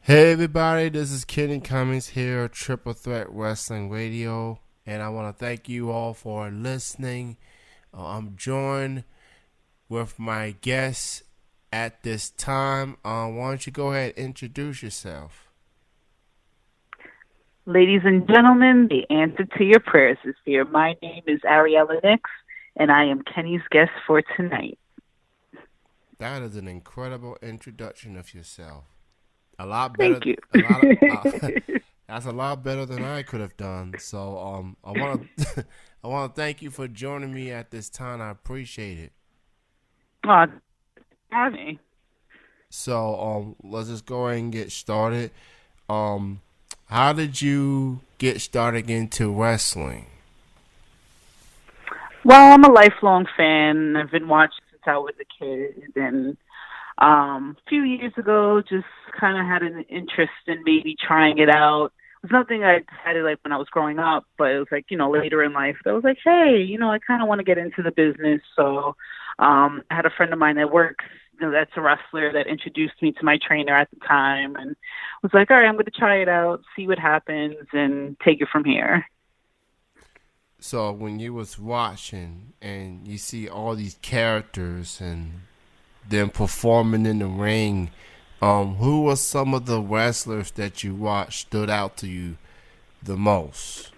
Hey everybody, this is Kenny Cummings here at Triple Threat Wrestling Radio, and I want to thank you all for listening. I'm joined with my guest at this time. Why don't you go ahead and introduce yourself? Ladies and gentlemen, the answer to your prayers is here. My name is Ariela Nyx, and I am Kenny's guest for tonight. That is an incredible introduction of yourself. A lot better. Thank you. A lot. That's a lot better than I could have done. So I want to I want to thank you for joining me at this time. I appreciate it. Oh, have me. So let's just go ahead and get started. Um, how did you get started into wrestling? Well, I'm a lifelong fan. I've been watching since I was a kid, and a few years ago, just kind of had an interest in maybe trying it out. It was nothing I decided like when I was growing up, but it was like, later in life. I was like, hey, I kind of want to get into the business. So I had a friend of mine that works, that's a wrestler that introduced me to my trainer at the time and was like, all right, I'm going to try it out, see what happens, and take it from here. So when you was watching and you see all these characters and them performing in the ring, who were some of the wrestlers that you watched stood out to you the most?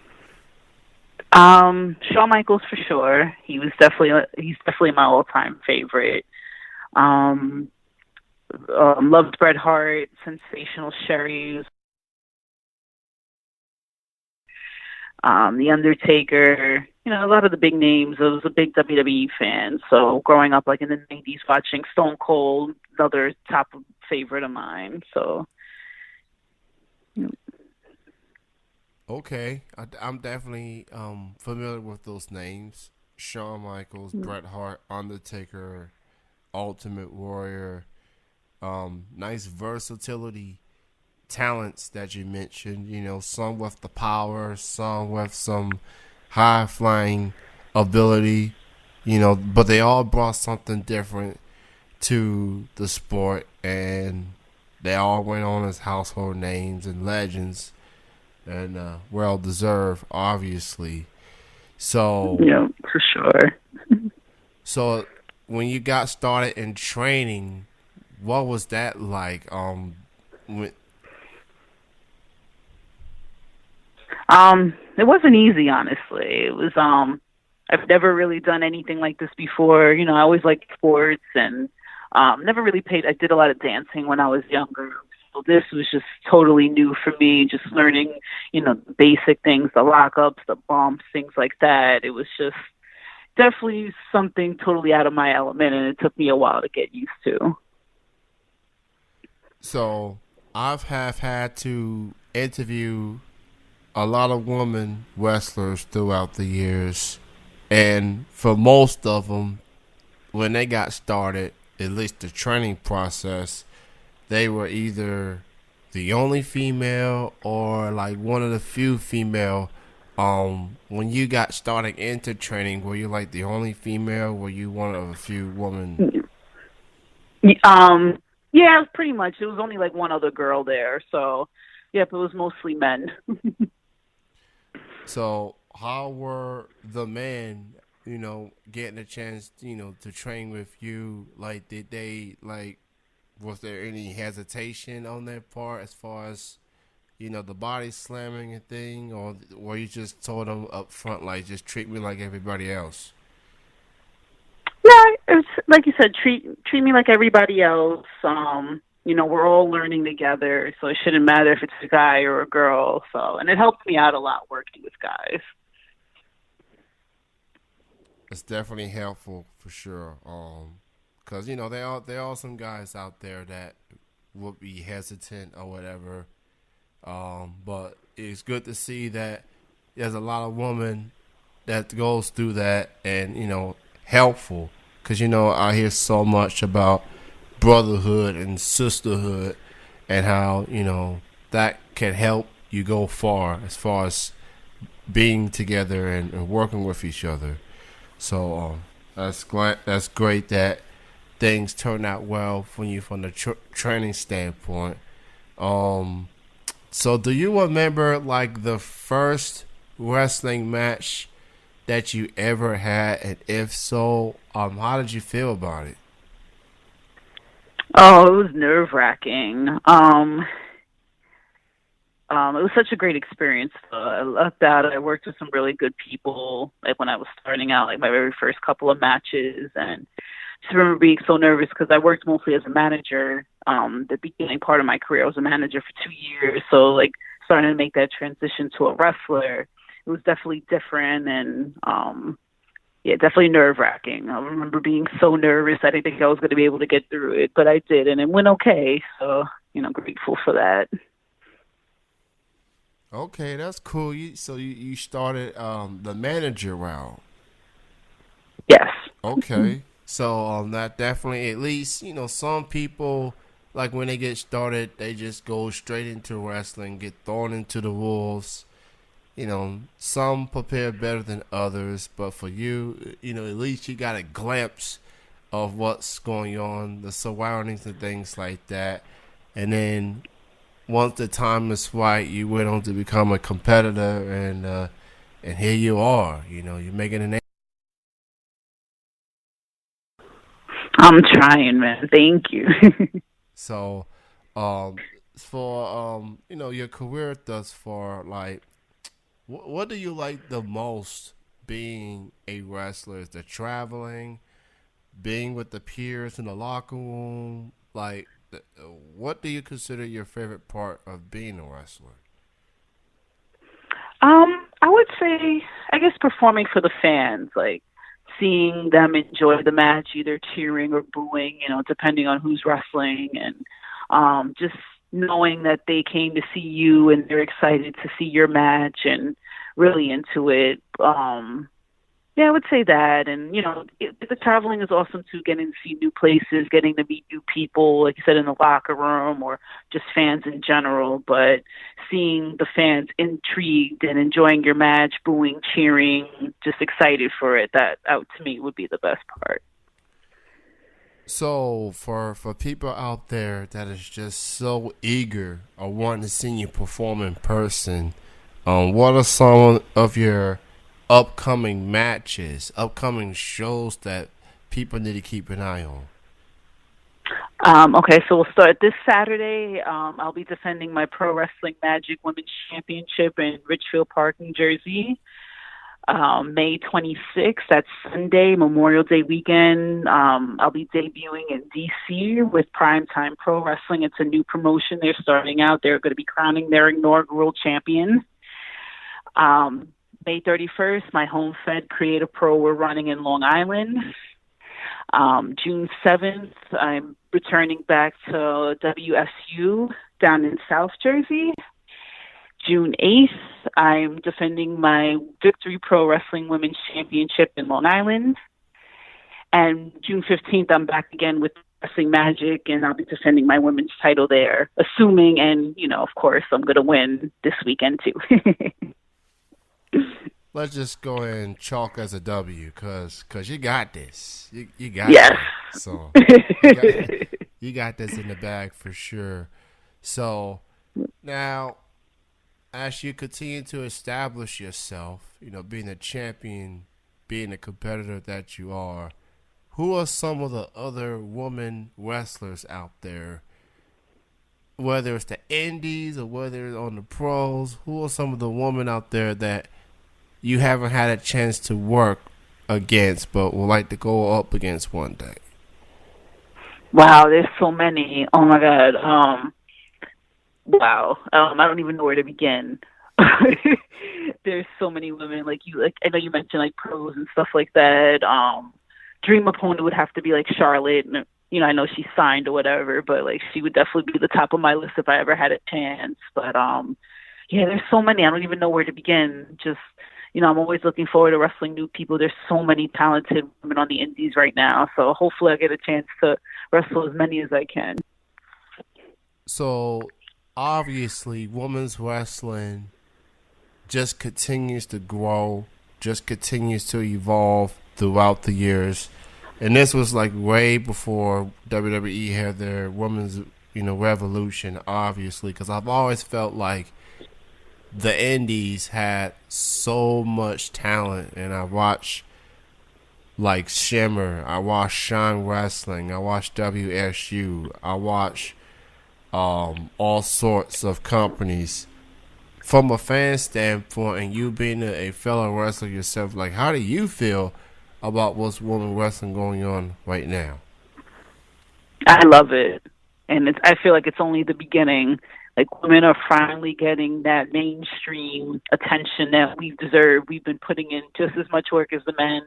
Shawn Michaels for sure. He's definitely my all time favorite. Um, Loved Bret Hart, Sensational Sherry, The Undertaker. A lot of the big names. I was a big WWE fan, so growing up like in the '90s, watching Stone Cold, another top favorite of mine. So. Okay, I'm definitely familiar with those names: Shawn Michaels, Bret Hart, Undertaker, Ultimate Warrior. Nice versatility talents that you mentioned. Some with the power, some with some high flying ability. But they all brought something different to the sport, and they all went on as household names and legends, and well deserved, obviously. So, Yeah, for sure. so when you got started in training, what was that like? When, It wasn't easy, honestly. It was I've never really done anything like this before. I always liked sports and never really paid. I did a lot of dancing when I was younger. So this was just totally new for me, just learning, the basic things, the lockups, the bumps, things like that. It was just definitely something totally out of my element, and it took me a while to get used to. so I've have had to interview a lot of women wrestlers throughout the years, and for most of them, when they got started, at least the training process, they were either the only female or like one of the few female. When you got started into training, were you like the only female? Were you one of a few women? Um, yeah, pretty much. It was only like one other girl there, so yep, it was mostly men. So how were the men, getting a chance, to train with you? Like, did they like? Was there any hesitation on their part as far as the body slamming and thing, or were you just told them up front like just treat me like everybody else? Yeah, it's like you said, treat me like everybody else. We're all learning together, so it shouldn't matter if it's a guy or a girl. So, and it helped me out a lot working with guys. It's definitely helpful for sure. Cause there are some guys out there that would be hesitant or whatever. But it's good to see that there's a lot of women that goes through that, and helpful. Cause I hear so much about brotherhood and sisterhood, and how that can help you go far as being together and working with each other. So that's great that things turn out well for you from the training standpoint. Um, so do you remember like the first wrestling match that you ever had, and if so, how did you feel about it? Oh, it was nerve wracking. It was such a great experience. I love that. I worked with some really good people, like when I was starting out, like my very first couple of matches, and just remember being so nervous because I worked mostly as a manager. The beginning part of my career, I was a manager for 2 years, so like starting to make that transition to a wrestler, it was definitely different and yeah, definitely nerve wracking. I remember being so nervous. I didn't think I was going to be able to get through it, but I did, and it went okay. So grateful for that. Okay, that's cool. So you started the manager route. Yes. Okay. So that definitely, at least, some people, like when they get started, they just go straight into wrestling, get thrown into the wolves. Some prepare better than others, but for you, at least you got a glimpse of what's going on, the surroundings and things like that. And then once the time is right, you went on to become a competitor, and here you are. You're making a name. I'm trying, man. Thank you. So, for your career thus far, like, what do you like the most being a wrestler? Is the traveling, being with the peers in the locker room? Like, what do you consider your favorite part of being a wrestler? I would say, I guess performing for the fans, like seeing them enjoy the match, either cheering or booing, depending on who's wrestling, and just knowing that they came to see you and they're excited to see your match and really into it. Yeah, I would say that. And, the traveling is awesome too, getting to see new places, getting to meet new people, like you said, in the locker room or just fans in general. But seeing the fans intrigued and enjoying your match, booing, cheering, just excited for it, that out to me would be the best part. So for people out there that is just so eager or wanting to see you perform in person, what are some of your upcoming matches, upcoming shows that people need to keep an eye on? Okay, so we'll start this Saturday. I'll be defending my Pro Wrestling Magic Women's Championship in Richfield Park, New Jersey. May 26th, that's Sunday, Memorial Day weekend. I'll be debuting in DC with Primetime Pro Wrestling. It's a new promotion. They're starting out. They're going to be crowning their inaugural champion. May 31st, my home fed Creative Pro, we're running in Long Island. June 7th, I'm returning back to WSU down in South Jersey. June 8th, I'm defending my Victory Pro Wrestling Women's Championship in Long Island. And June 15th, I'm back again with Wrestling Magic, and I'll be defending my women's title there, assuming, and, of course, I'm going to win this weekend, too. Let's just go ahead and chalk as a W, cause you got this. You got Yes. this. So you got this in the bag for sure. So now, as you continue to establish yourself, being a champion, being a competitor that you are, who are some of the other women wrestlers out there, whether it's the indies or whether it's on the pros? Who are some of the women out there that you haven't had a chance to work against but would like to go up against one day? Wow, there's so many. Oh, my God. Wow. I don't even know where to begin. There's so many women like you. Like I know you mentioned like pros and stuff like that. Dream opponent would have to be like Charlotte. And, I know she's signed or whatever, but like she would definitely be the top of my list if I ever had a chance. But yeah, there's so many. I don't even know where to begin. Just I'm always looking forward to wrestling new people. There's so many talented women on the indies right now. So hopefully I get a chance to wrestle as many as I can. So obviously, women's wrestling just continues to grow, just continues to evolve throughout the years. And this was like way before WWE had their women's, Revolution, obviously, because I've always felt like the Indies had so much talent, and I watched like Shimmer, I watched Shine Wrestling, I watched WSU, I watched all sorts of companies. From a fan standpoint, and you being a fellow wrestler yourself, like how do you feel about what's women wrestling going on right now? I love it, and I feel like it's only the beginning. Like women are finally getting that mainstream attention that we deserve. We've been putting in just as much work as the men,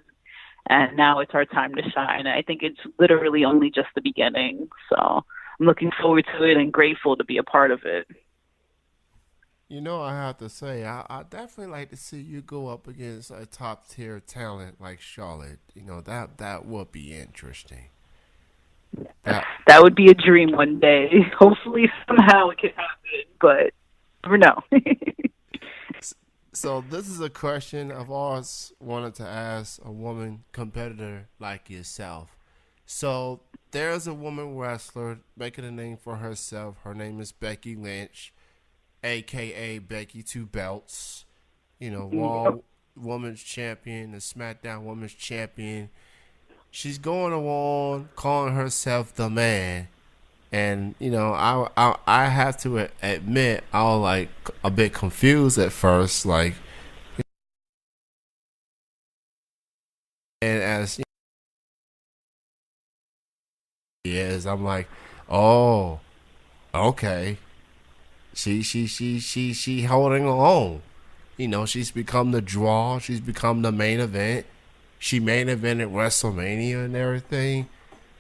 and now it's our time to shine. I think it's literally only just the beginning. So I'm looking forward to it and grateful to be a part of it. I have to say, I definitely like to see you go up against a top tier talent like Charlotte. That would be interesting. That That would be a dream one day. Hopefully, somehow it could happen, but never know. So this is a question I've always wanted to ask a woman competitor like yourself. So there's a woman wrestler making a name for herself. Her name is Becky Lynch, aka Becky Two Belts. Raw Women's Champion, the SmackDown Women's Champion. She's going on calling herself the man. And I have to admit I was like a bit confused at first, like, and as is, I'm like, oh, okay, she holding on. She's become the draw. She's become the main event. She main evented WrestleMania and everything.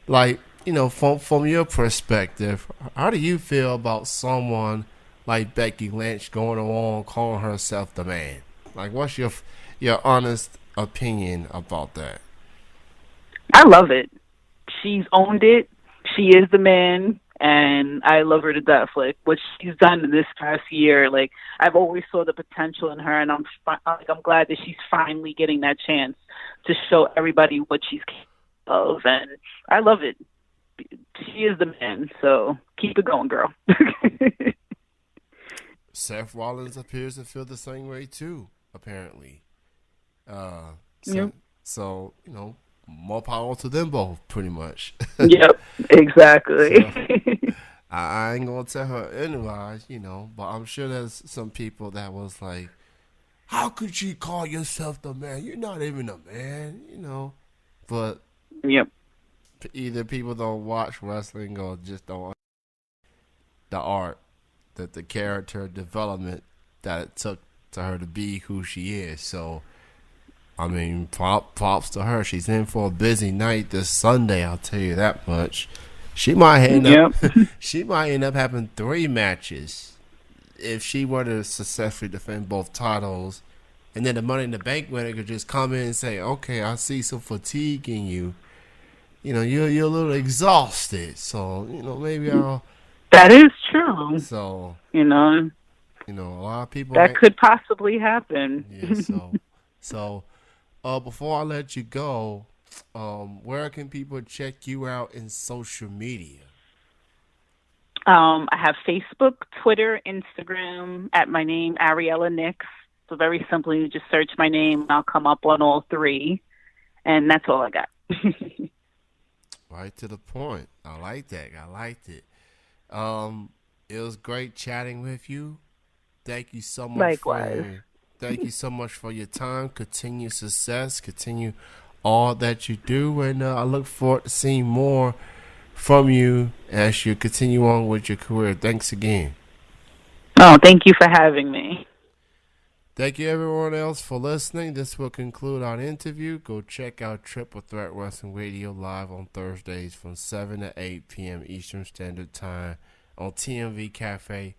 Like, from your perspective, how do you feel about someone like Becky Lynch going on calling herself the man? Like, what's your honest opinion about that? I love it. She's owned it. She is the man, and I love her to death. Like what she's done in this past year, like I've always saw the potential in her, and I'm glad that she's finally getting that chance to show everybody what she's capable of, and I love it. She is the man, so keep it going, girl. Seth Rollins appears to feel the same way too, apparently. Uh, so, Yep. so more power to them both, pretty much. Yep, exactly. So I ain't gonna tell her otherwise, but I'm sure there's some people that was like, "How could you call yourself the man? You're not even a man," But Yep. either people don't watch wrestling or just don't the art, that the character development that it took to her to be who she is. So, I mean, props to her. She's in for a busy night this Sunday. I'll tell you that much. She might end up. She might end up having 3 matches if she were to successfully defend both titles, and then the Money in the Bank winner could just come in and say, "Okay, I see some fatigue in you. You're a little exhausted, so maybe I'll." That is true. So a lot of people that could possibly happen. Yeah. So before I let you go, where can people check you out in social media? I have Facebook, Twitter, Instagram at my name, Ariela Nyx. So very simply, you just search my name and I'll come up on all 3. And that's all I got. Right to the point. I like that. I liked it. It was great chatting with you. Thank you so much. Likewise. Thank you so much for your time. Continue success. Continue all that you do. And I look forward to seeing more from you as you continue on with your career. Thanks again. Oh, thank you for having me. Thank you, everyone else, for listening. This will conclude our interview. Go check out Triple Threat Wrestling Radio live on Thursdays from 7 to 8 p.m. Eastern Standard Time on tmvcafe.com.